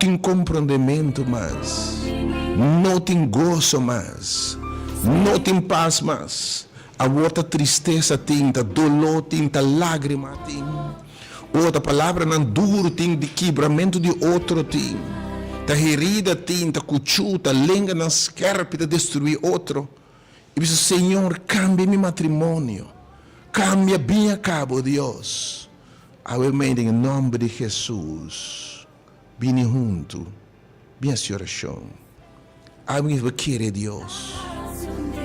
tem compreendimento mais, não tem gozo mais, não tem paz mais. A outra tristeza tem, a dolor tem, a lágrima tem. Outra palavra não duro tem, de quebramento de outro tem. A herida tem, a cuchuta, a lenga na escarpa de destruir outro. E diz, Senhor, cambia meu matrimônio. Cambia bem a cabo, Deus. Amém, em nome de Jesus. Vem junto. Vem a oração. Amém, querer Deus.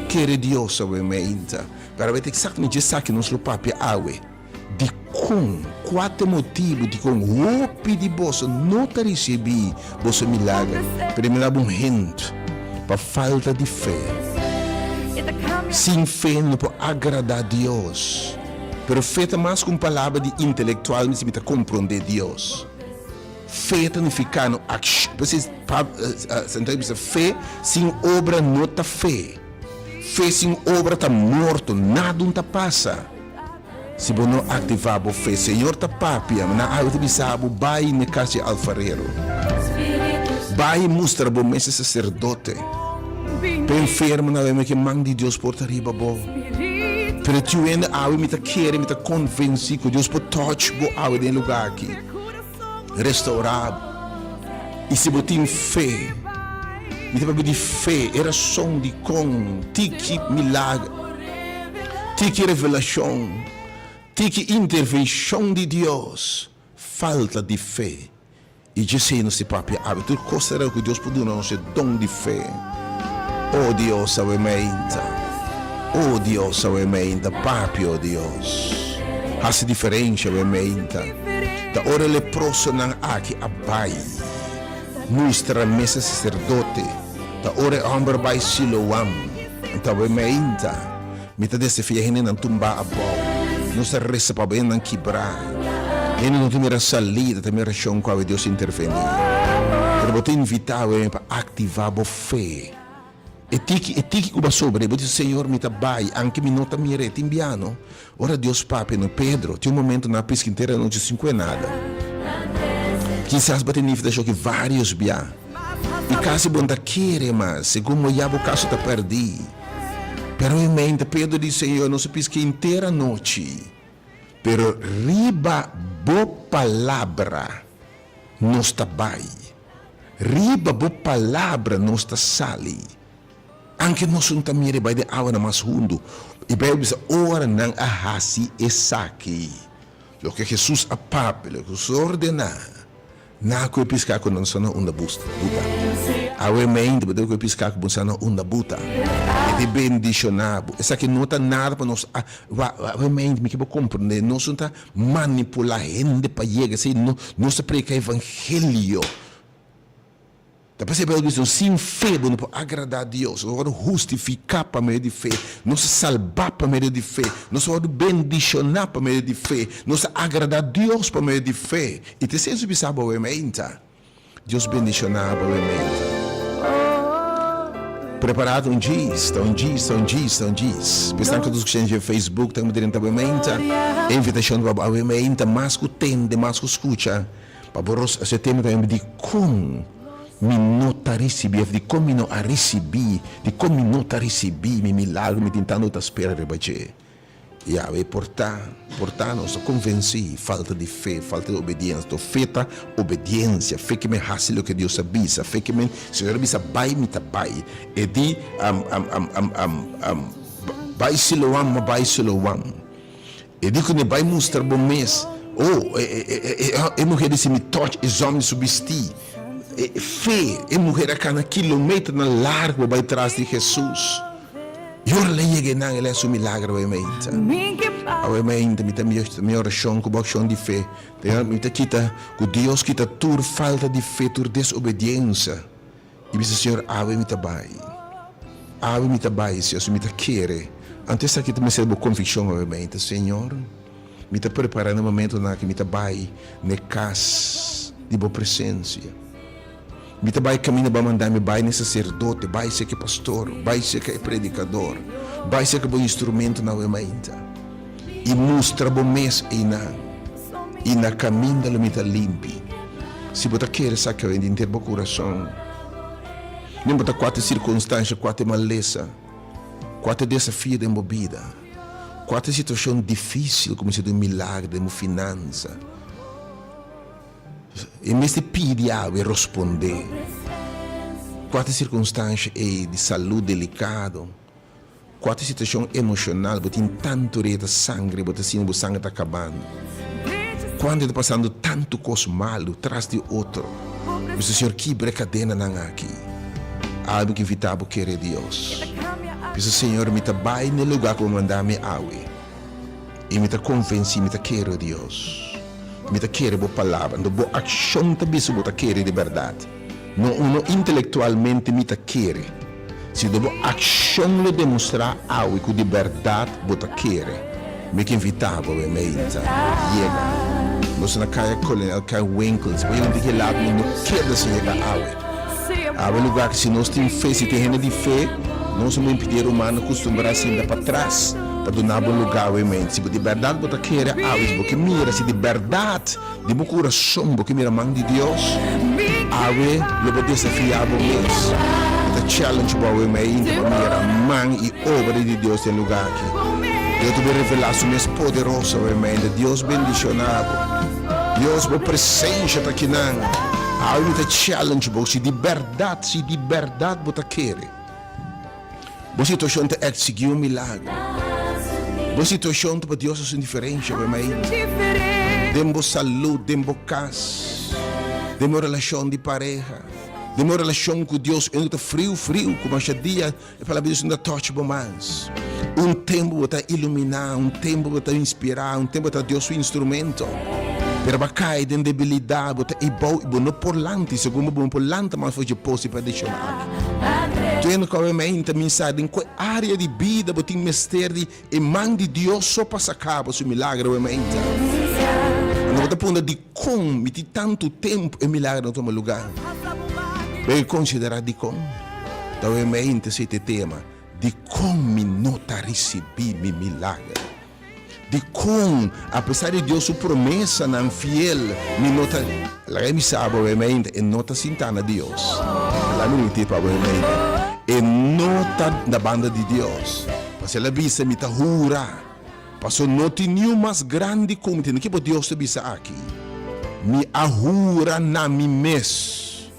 Querer Deus, amém. Para ver exatamente isso que nós papel awe. De com quatro motivos de com o de você não te receber você milagre. Primeiro um hint para falta de fé. Sem fé não pode agradar a Deus. Pero fé é mais com palavra de intelectual, mas me compreender Deus. Fé não fica no action. Fé sem obra não está fé. Fé sem obra está morto, nada não passa. Se você não ativar a fé, Senhor está papia, na água de sabe, vai na casa de alfarero. Vai mostrar para o sacerdote. Para enfermo, não é que mão de Deus por arriba, bo. Para tu ainda água me querer, me convencer que Deus pode touch a água em lugar aqui. Restaurar. E se você tem fé, me tem fé, era som de com, tique milagre, tique revelação. Tem que intervenção de Deus, falta de fé. E disse no seu papel, tu considera que Deus pode dar nosso dom de fé. Oh Deus, amém. Oh Deus, amém. Papi, oh Deus. Faz diferença, amém. Da hora leproso não aqui abai. Nuestra mesa sacerdote. Da hora homem vai Siloam. Então, amém. Mita desse filho não tumba a bola. Não se resta para bem não quebrar. Ele não tem a salida, tem a razão com a Deus intervenir. Pero você invitar para ativar a fé. E tiki que sobre, você Senhor me tabai, anche me nota mire timbiano. Ora Deus papi no Pedro, tem momento na pesca inteira não te cinco nada. Quizás bate nível de que vários bia. E caso bom da querer, mas segundo o caso tá perdi. Pero em mente, Pedro disse, Senhor, não se pisque inteira noite. Pero riba bo palavra não está bai. Riba bo palavra não está sali. Anche nós não estamos mire bai de aula mais fundo. E Bíblia diz, ora não ahasi e saki. O que Jesus a papi, o que Jesus ordena. Na ko piscar com não sana unda buta. Awe mente, bedo ko piscar com sana unda buta. E de bendicionado. Essa que não tá nada para nós. Awe mente, me que vou compreender, nós não tá manipular gente para chegar, assim, não se prega evangelho. Tá percebendo isso? Sem fé, não pode agradar a Deus. Não pode justificar para meio de fé. Não se salvar para meio de fé. Não se pode bendicionar para meio de fé. Não se agradar a Deus para meio de fé. E te sei subir sabe o ementa. Deus bendicionar para o ementa. Preparado um diz. Pensando que todos que no Facebook estão dentro da ementa. Invitação para o ementa. Mais que tende, mais que escuta. Para esse tema também de como mi nota receber, de como não a receber, de como nota receber, mi milagre, me tentando te esperar rebater. E aí, portar, nós convenci, falta de fé, falta de obediência, tô feita obediência, fé que me hace o que Deus avisa, fé que me, Senhor avisa, vai me tabai, e di, vai Siloam, e di que ne vai mostrar bom mês, mulher disse, me toque, os homens subestir. Fé é mulher a cada quilômetro na largo vai atrás de Jesus. E ora ele não ele é um milagre obviamente. Obviamente minha oração com oração de fé. Me quita que Deus quita toda falta de fé, toda desobediência. E diz Senhor, ave me tabai, Senhor, me querer. Antes aqui também serve convicção obviamente, Senhor. Me está preparando no momento na que me tabai na casa de boa presença. Me vai caminho para mandar me vai nesse sacerdote, vai ser que pastor, vai ser que predicador, vai ser que bom instrumento na mente. E mostra bom mês e na caminho da lumita limpi. Se você quer sacar de inteiro coração, não bota quatro circunstâncias, quatro maleza, quatro desafios da vida, quatro situação difícil, como se de milagre, de finança. Em vez de pedir algo e responder, quatro circunstâncias de saúde delicado, quatro situação emocional, você tem tanto reta sangue, você sente o sangue está acabando. Quando está passando tanto coisa malo, traz de outro, o Senhor quebra a cadena não aqui. Algo que evitava querer Deus. O Senhor me vai no lugar que eu mandar-me água. E me convence, me querer Deus. Me querer a palavra, não boa ação também se você querer de verdade. Não intelectualmente me querer. Se devo ação lo demonstrar algo que de verdade você querer. Me que invitava a me chega. Nós na caia colonial, caia Winkles, mas eu não digo lá, não quero se chegar a água. Lugar que se nós temos fé, se tem gente de fé, nós vamos impedir o humano acostumbrar a se para trás, para donar um lugar ao mente. Se de verdade você quer água, porque mira, se de verdade, de meu coração, porque mira a mão de Deus, água, lo desafiar mesmo. Você challenge para o mente, para mira a mão e obra de Deus em lugar aqui. Deus te revelação mais poderosa, mente. Deus bendicionado. Deus, a presença está aqui. Há uma challenge, se de verdade você quer. Você situação te exeguir um milagre. Você situação para Deus é diferente, demos saúde, demos casa, demos relação de pareja, demos relação com Deus, ainda frio, como a dia, e para Deus ainda toque mais. Tempo você iluminar, tempo você inspirar, tempo você Deus seu instrumento. Per bacai den debilidade, você é bom não por lante, segundo bom por lante, mas foi de posse para deixar aqui. Tu ainda comente mensagem em qual área de vida você tem mistério e mão de Deus só para sacar o milagre, mente. Não você ponta de como, de tanto tempo e milagre não toma lugar. Bem considerar de como, então mente esse tema. De como não recebi meu milagre. De como, apesar de Deus sua promessa não fiel, me nota, ela me sabe obviamente, e nota sintana Deus. Ela não me tipo obviamente, e nota da banda de Deus. Porque ela visa me tahura, porque não tem nenhum mais grande como tem que Deus te visa aqui. Me ahura na mi mes,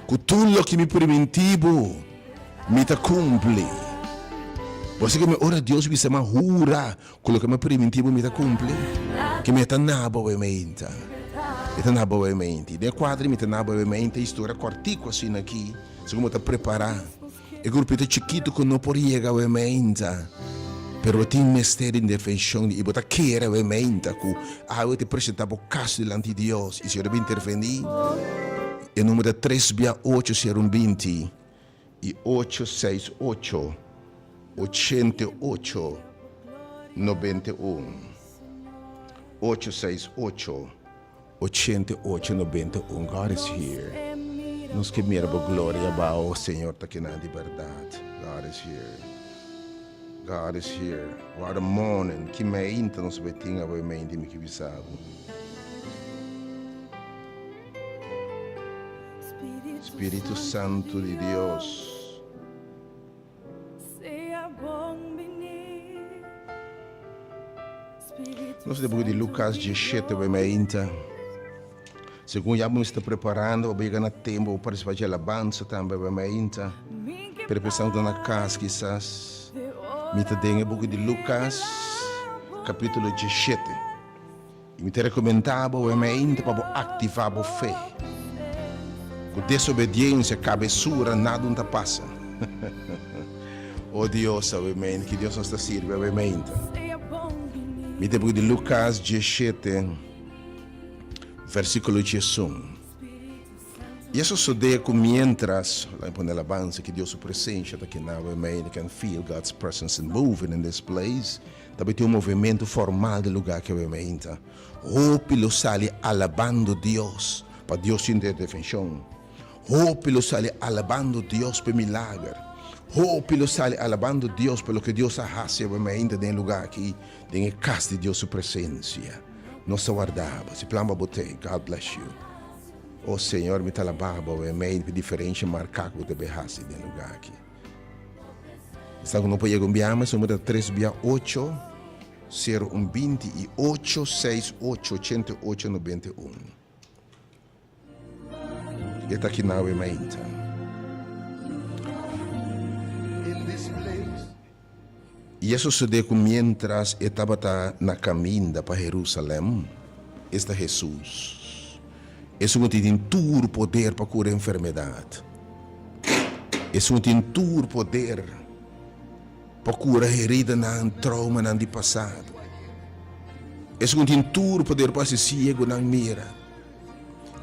com tudo que me preventivo, me ta cumple. Você que me ora Deus me chama hura, coloca me preventivo me ta cumple, que me ta nabo obviamente, me ta nabo obviamente. De quadro me ta nabo obviamente, história cortico assim aqui, se como ta preparar. E grupo tá chiquito que não pode chegar obviamente, pero tem mistério de intervenção e bota querer obviamente, que eu te apresentar o caso diante de Deus e se eu deve intervenir. E número 368 e 868 88 91 868 88 91. God is here. Nos que mira a glória ao Senhor está aqui na liberdade. God is here. God is here. What a morning. Que me ainda nos betinha vai me ainda me que bisavo. Espírito Santo de Deus. Nós temos de Lucas 17, segundo já me está preparando, vou chegar no tempo para participar de alabança também, para pensando na casa, quizás, me está dando um pouco de Lucas, capítulo 17. E me recomendava, para ativar a fé. Com desobediência, cabeçura, nada não passa. Oh Deus, obviamente, que Deus nos sirva, obviamente. Me depois de Lucas 17, versículo 11. E isso sucede com mientras, lá em alabança, que Deus se presente aqui na obviamente, can feel God's presence and moving in this place. Também tem movimento formal do lugar que obviamente. Pelo sale alabando Deus, para Deus intervenção. Pelo sale alabando Deus por milagre. Pelo sale alabando Deus pelo que Deus hace ainda em lugar aqui, em casa de Deus sua presença. Nossa guardava, se plama botei, God bless you. Oh Senhor, me talababa, o meio de diferente marcar que te berrasse de lugar aqui. Está com não pode enviar, mas número 368 0120 e 868 8891. Está aqui na Wemainta. E isso sucedeu mientras estava na caminho para Jerusalém. Está Jesus. Isso não tem todo poder para curar a enfermidade. Isso não tem todo poder para curar a herida, não trauma, não de passado. Isso não tem todo poder para ser cego, não mira.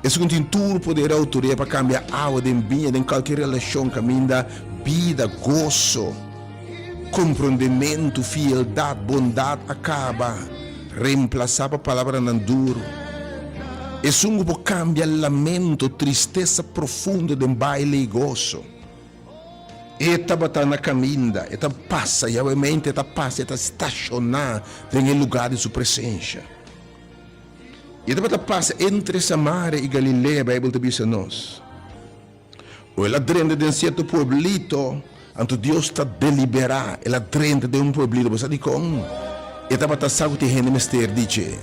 Isso não tem todo poder autoria para cambiar a água de vinha em qualquer relação, caminho da vida, gozo, compreendimento, fieldade, bondade acaba. Reemplaçar a palavra não duro. Isso não pode cambiar lamento, tristeza profunda de baile e gozo. Estava na caminha, estava passa, e a mente está passa, está estacionada em lugar de sua presença. E estava passa entre Samaria e Galileia, a Bíblia te diz a nós. Ou ela drenda de um certo pueblito, então Deus está deliberando, ela drenda de um pueblito, você diz como? E estava sabe que tem mistério, diz,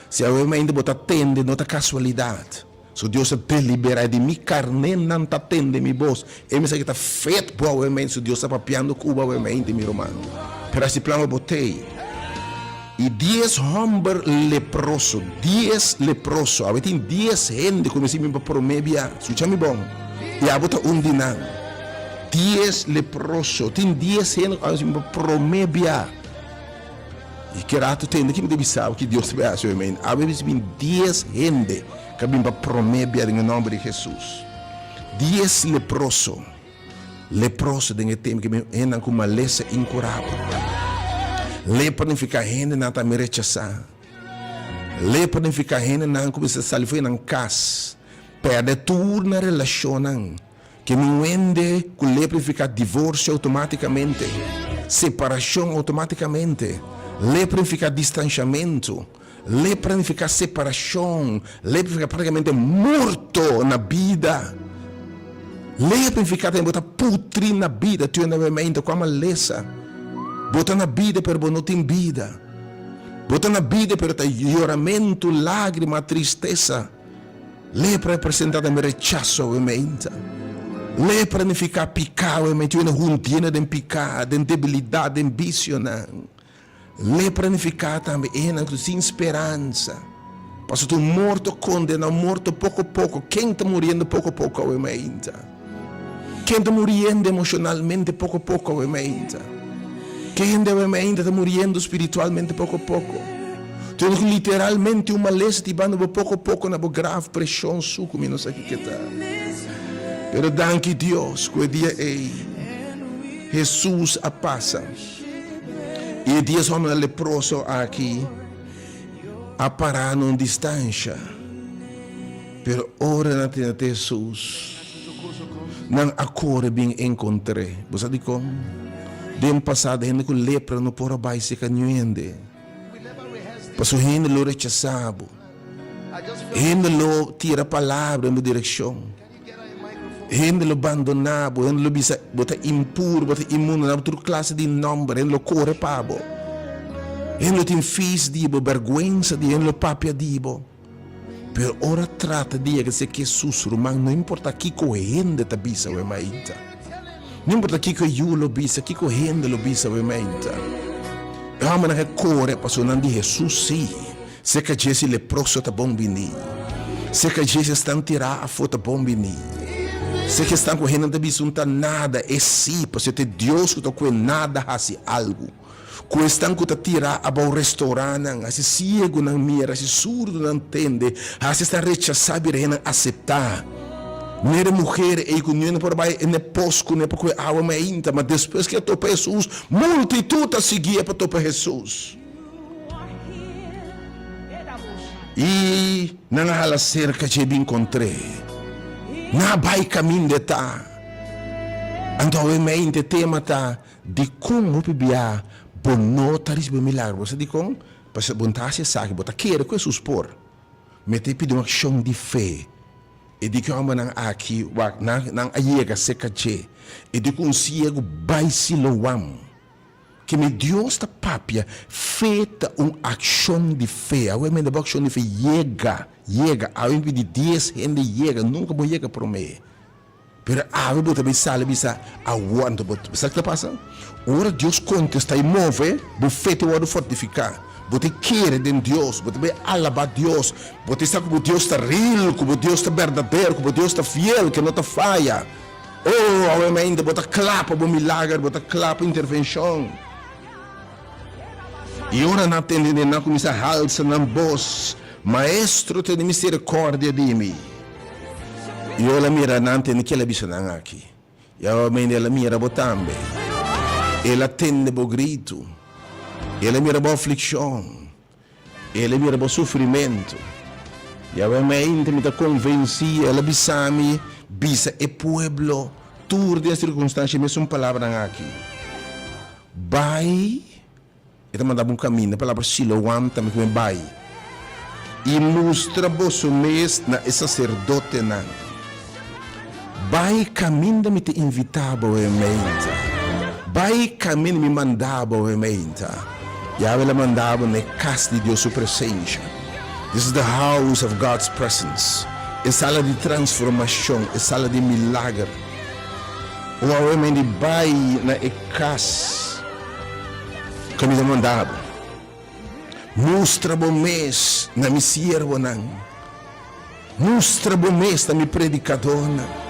se a mente bota tende, não é casualidade. So Deus está deliberando de minha carne, não está tende minha voz. E me sabe que está feito para o mente, so Deus está papiando Cuba o mente, meu irmão. Pero esse plano eu botei. E 10 homens leprosos, 10 leprosos, a tem 10 gente como se me promebia, escucha-me bom, e a bota dinan, 10 leprosos, tem 10 gente como se me promebia, e que rato tem, que me deve saber que Deus te abençoe, amém, a vezes tem 10 gente que me promebia em nome de Jesus, 10 leprosos, em tempo que me enam com uma lesa incurável. Lepra não fica gente não está me rechazar. Lepra não fica gente não começa a sair na casa. Perde tudo na relação. Que não ende com lepra fica divórcio automaticamente. Separação automaticamente. Lepra fica distanciamento. Lepra fica separação. Lepra fica praticamente morto na vida. Lepra fica botar putri na vida. Tu na mente com a maleza. Bota na vida, pero não tem vida. Bota na vida, pero tem choramento, lágrima, tristeza. Lepra representada me rechazo, obviamente. Lepra não fica picado, obviamente. Uma rotina de picado, de debilidade, de vício. Lepra não fica também sem esperança. Passa tu morto, condenado, morto pouco a pouco. Quem está morrendo pouco a pouco, obviamente. Quem está morrendo emocionalmente pouco a pouco, obviamente. Quem realmente está morrendo espiritualmente pouco a pouco. Tem literalmente uma lesa tibando pouco a pouco na grave pressão suco, não sei o que está. Pero danke Deus, que o dia é Jesus a passa. E 10 homens leprosos aqui a parar numa distância. Pero ora na tina Jesus. Não acorda bem encontrei. Você diz como? Dem passado, gente com lepra não pode abaixo se canhoende. Passou gente lo rechazado. Gente lo tira a palavra na direção. Gente lo abandonado. Gente lo bisa bota impuro, bota imundo, na outra classe de nome, gente lo corre pabo. Gente lo tem fiz dibo, vergüenza de gente lo papia dibo. Pero ora trata de que se que sussurro, não importa que correndo tá bisa o maita. Não importa que eu lo bisa, que correndo lo bisa, obviamente. Eu não recorre para o nome de Jesus, sim. Se que Jesus leproso está bom bini. Se que Jesus está tirando a foto bom bini. Se que estão correndo de bisa não está nada, é sim, porque é Deus que está com nada assim algo. Que estão que tirar a bom restaurante, assim cego não mira, assim surdo não entende, assim está rechazado e não aceitar. Nere mulher e com ninguém por baixo ne posco ne porque a alma é íntima, mas depois que topa Jesus, multitud a seguir para topa Jesus. E na hala cerca que eu encontrei, na vai caminho de tá. Então eu me inte tema tá de como bibia bonota receber milagre. Você diz como? Para bontar se sabe, botar querer com Jesus por. Mete pedir uma ação de fé. E di que homem não aqui, não ayega seca che. E di consigo vai siloam. Que me Deus está papia feita ação de fé. A mãe da ação de fé chega. A mãe de 10 gente chega, nunca vou chegar para mim. Pero a mãe também sabe bisa aguanta, sabe o que passa? Ora Deus contesta e move, o feito o fortificar. Você quer de Deus, você vai alabar Deus, você sabe como Deus está real, como Deus está verdadeiro, como Deus está fiel, que não está falha. Oh, a mãe ainda você clapa o milagre, você clapa a intervenção. E ora não tem não começa a alça na voz, maestro tem misericórdia de mim. E ela mira não tem que ela bisa não aqui. E a mãe dela mira botambe. Ela atende o grito. Ela mira a aflição. Ela mira o sofrimento. E a mãe me convencia, ela bisa-me, bisa e pueblo, tour de circunstâncias, mas uma palavra aqui. Vai. Ele mandava caminho, a palavra Siloam também como vai. E mostra o mês na sacerdote não. Vai caminho me te invitava o ementa. Vai caminho me mandava o ementa. E ela mandava na casa de Deus sua presença. This is the house of God's presence. É sala de transformação, é sala de milagre. O homem vai na casa. Kami na mandado. Mostra o mês na mi siervo não. Mostra o mês na mi predicador não.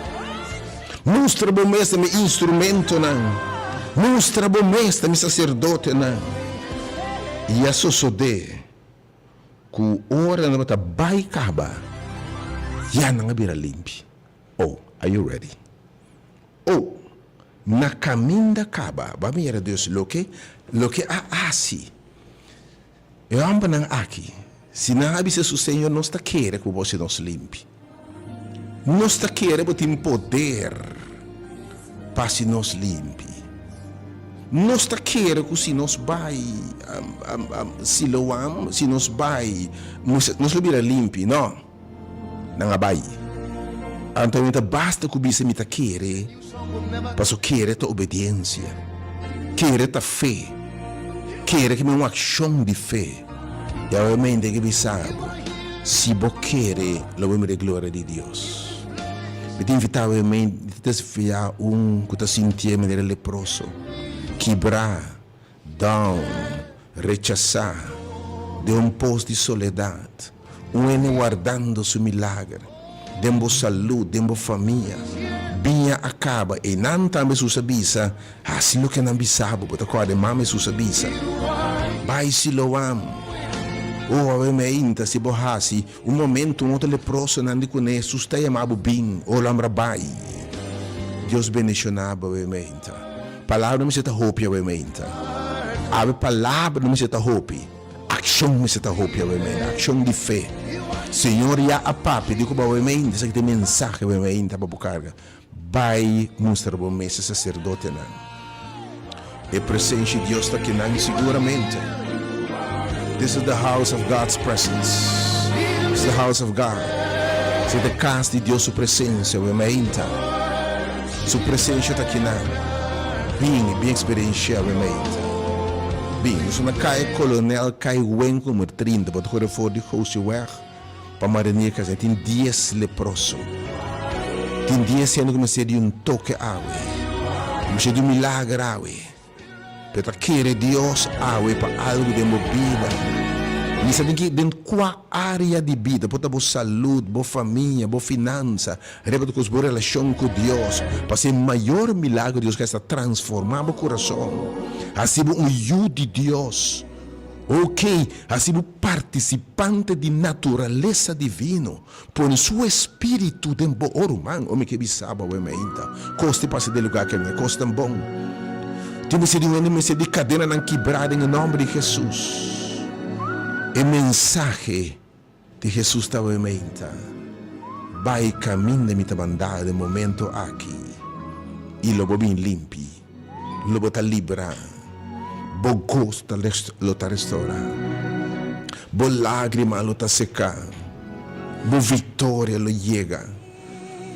Mostra o mês na mi instrumento não. Mostra o mês na mi sacerdote não. E a sosode ku ora na bata vai kaba. Ya na ngabira limpi. Oh, are you ready? Oh, na caminda kaba. Bami era Deus lo que asi. Eu amo nang aqui. Se não habise o Senhor não está querendo que você nos limpe. Não está querendo que tem poder para se nos limpe. Não está querendo que se nos vai siloam, se nos vai nos libera limpe, não. Não vai. Então basta que você me querer, para querer a obediência, querer a fé. Quer que me uma ação de fé. E a mente que me sabe, se você quer, lo vemos de glória de Deus. Eu te invitava a mente a desafiar que está sentindo de leproso, quebrar, down, rechazar, de posto de soledade, ene guardando seu milagre, de uma saúde, de uma família. Binha acaba e não também susabisa, assim lo que não bisabo, porque acorde mame susabisa. Vai siloam. O a me inta se borrasi, momento outro leproso não de conhece, sustai amabo bem, o lambra bai. Deus bendicionava o me inta. Palavra não me seta hope o me inta. A palavra não me seta hope. Ação me seta hope o me inta, ação de fé. Senhor ya a papi, digo ba o me inta, essa que tem mensagem o me inta para carga. Vai mostrar o mês sacerdote não. E presença de Deus está aqui não seguramente. This is the house of God's presence. This is the house of God. This is the casa de Deus, sua presença, o ementa. Sua presença está aqui não. Bem experiencial, o ementa. Bem, nós não cai coronel, cai wen como 30, para o for de house weg. Para marinha que tem 10 leproso. Tem dias sendo como se de toque água, como se de milagre água, para querer Deus água para algo de vida. E sabe que dentro qual área de vida, pode boa saúde, boa família, boa finança, repete com boa relação com Deus, para ser maior milagre Deus que está transformando o coração, assim um ajuda de Deus. Ok, assim o participante de natureza divino, por seu espírito de orumang, o me que bisaba o ementa, coste passe de lugar que me costa bom. Tem me se de cadena não quebrada em nome de Jesus. E mensagem de Jesus está o ementa. Vai caminho de me mandar de momento aqui. E lo bem limpi, lo bota libra. Bo gosto lo ta restaurar. Bo lágrima lo ta secar. Bo vitória lo llega.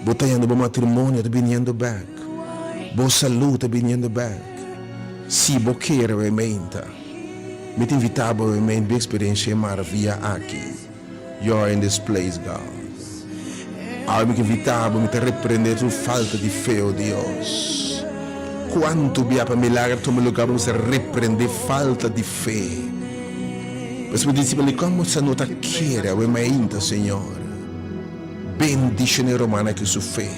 Botando bom matrimônio, tá vindo back. Boa saúde, tá vindo back. Se você quer, realmente, me te invitar para uma experiência maravilhosa aqui. You are in this place, God. Eu me invitar para me repreender a falta de fé, oh Deus. Quanto via para milagre, tu me lugar para você repreender falta de fé. Mas me disse, como você não quer, realmente, Senhor. Bendice ne romana che su fe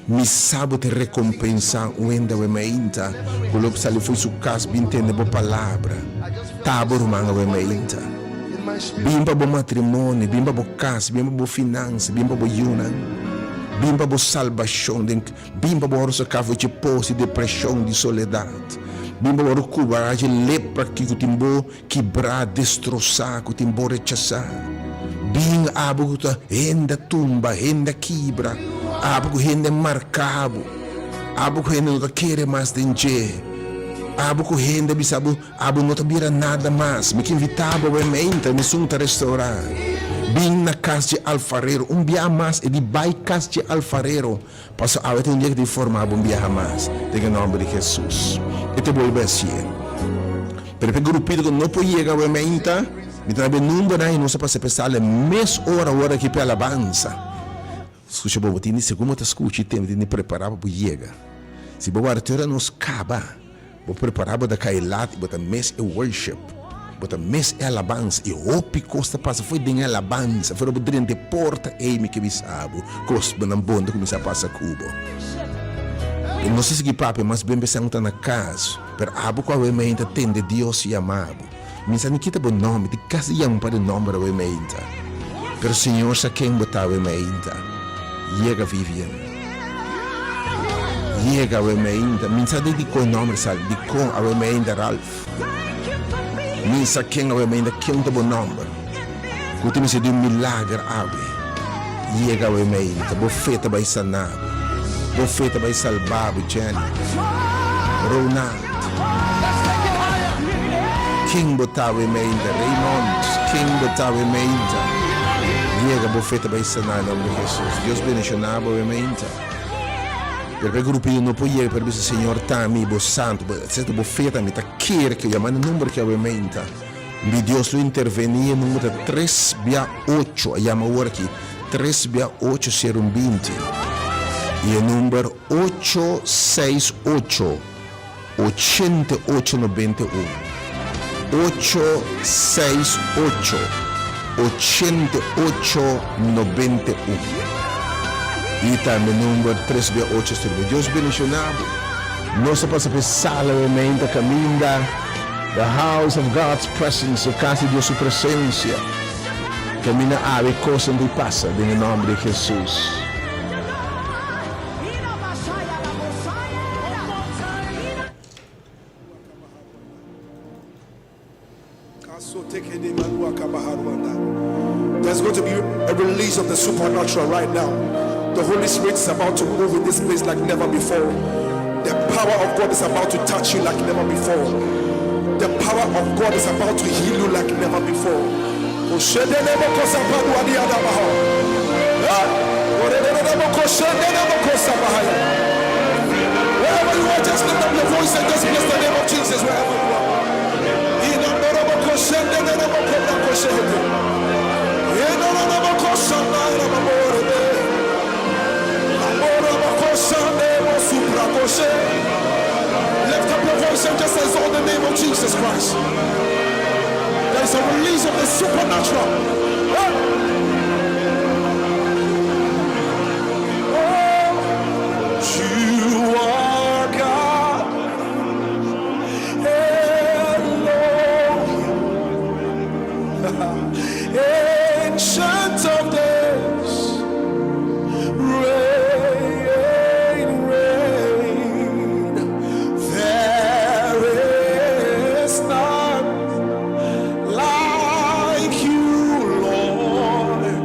mi sabo te recompensa uenda we meinta quello che fu su cas bintende bo palavra tabo romana we meinta bimba bo matrimonio bimba bo cas bimba bo finanze bimba bo yuna bimba bo salvação bimba bo orso cavo de posse depressão de soledade bimba bo recubra de lepra que timbo quebrar destroçar que timbo rechazar Bing abu ta henda tumba, henda quibra, abu henda marcabo, abu henda não quer mais denje, abu henda bisabu, abu não tabira nada mais, me que invitava o ementa, me sunta restaurar. Bing na casa de alfarero, bia mais e de bai casa de alfarero, passo a ter dia de formar bia mais, em nome de Jesus. E te volve assim. Pero o grupito que não pode chegar o ementa. Mi trabe numero e non si può pensare mes ora che per alabanza. Scusa bobo, ti dice come ti ascolti tempo di preparare per yega. Se bobo artera non scaba, bo preparare da kai lat, bota mes e worship. Bota mes e alabanza e opi costa passa foi den alabanza, foi bo drente porta e mi che vi sabo. Cos benam bonda come sa passa cubo. E non si che papi, mas ben pensando na casa, per abo qua we mente tende Dios e amabo. Minsan kita bom nome, de casa yang para o nome da meinta. Pero Senhor sa quem botar o meinta. Llega Vivian. Llega o meinta. Minsan de com nome sal, de com a meinta Ralph. Minsan quem o meinta quem tá bom nome. Kuti se de milagre ave. Llega o meinta, bofeta vai sanar. Bofeta vai salvar o Jenny. Ronald. King botawe meinda, Raymond, King botawe meinda. Llega bofeta para ensinar em nome de Jesus. Deus bendicionava o meinda. Perché il gruppo non può ieri per questo Signor Tami, bo santo, certo bofeta mi ta chiere che chiama il numero che aveva meinda. Mi Dios lo intervenia numero 3/8, chiama ora qui 3/8 020. E il numero 868 8891. 868 8891 e também número 3/8. Deus bendicionado. Nós passamos por sala realmente caminha the house of God's presence, a casa de sua presença. Caminha a coisa que passa em nome de Jesus. There's going to be a release of the supernatural right now. The Holy Spirit is about to move in this place like never before. The power of God is about to touch you like never before. The power of God is about to heal you like never before. Wherever you are, just lift up your voice and just bless the name of Jesus wherever you are. Lift up your voice and just exalt the name of Jesus Christ. There is a release of the supernatural. You are God. Ancient of days, reign, reign. There is none like you, Lord.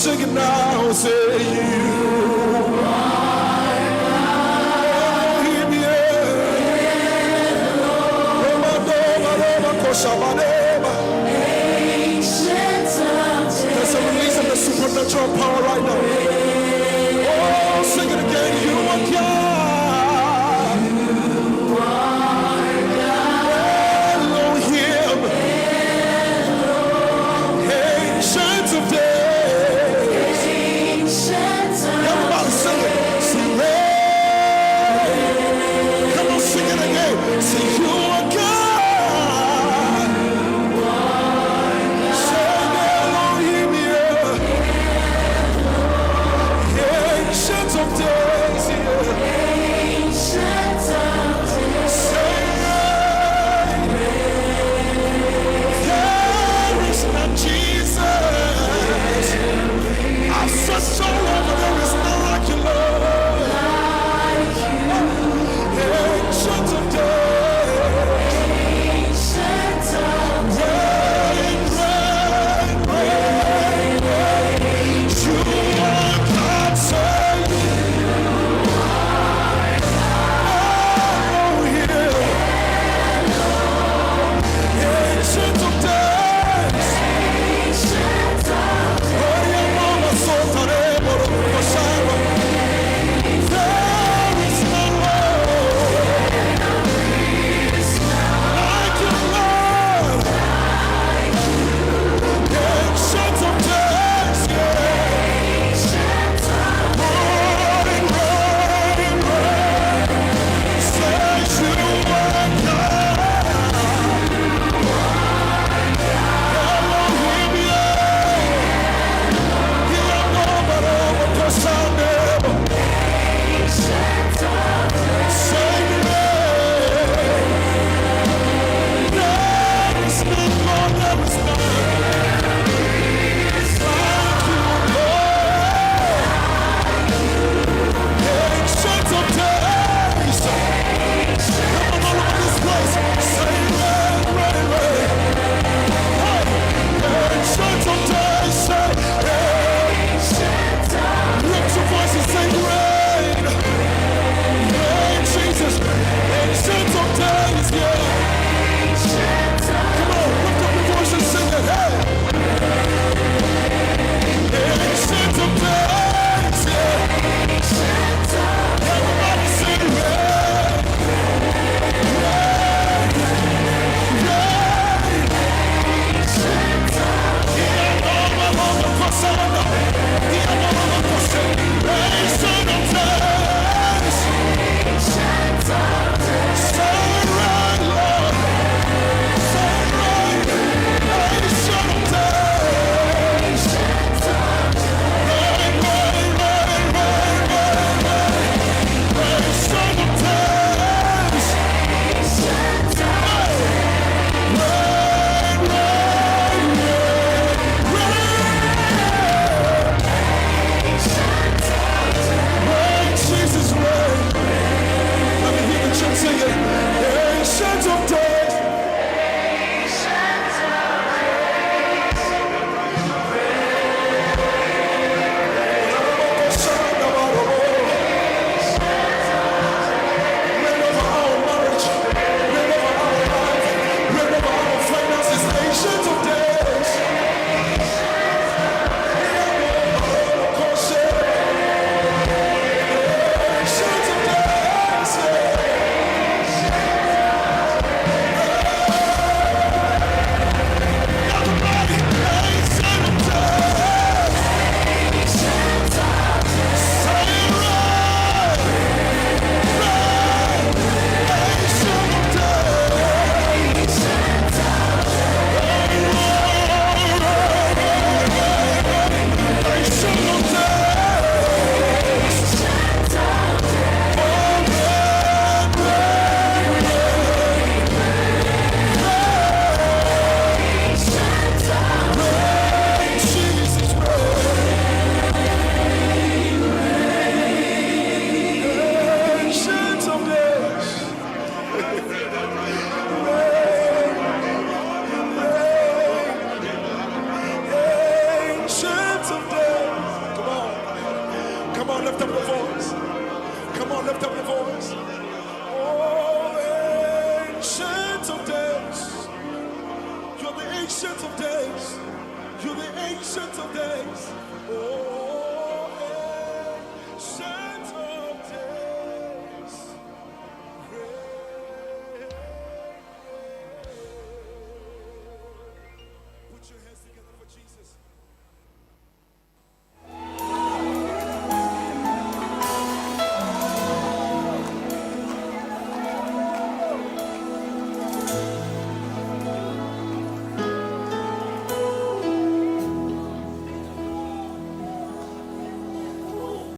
sing it now, say you.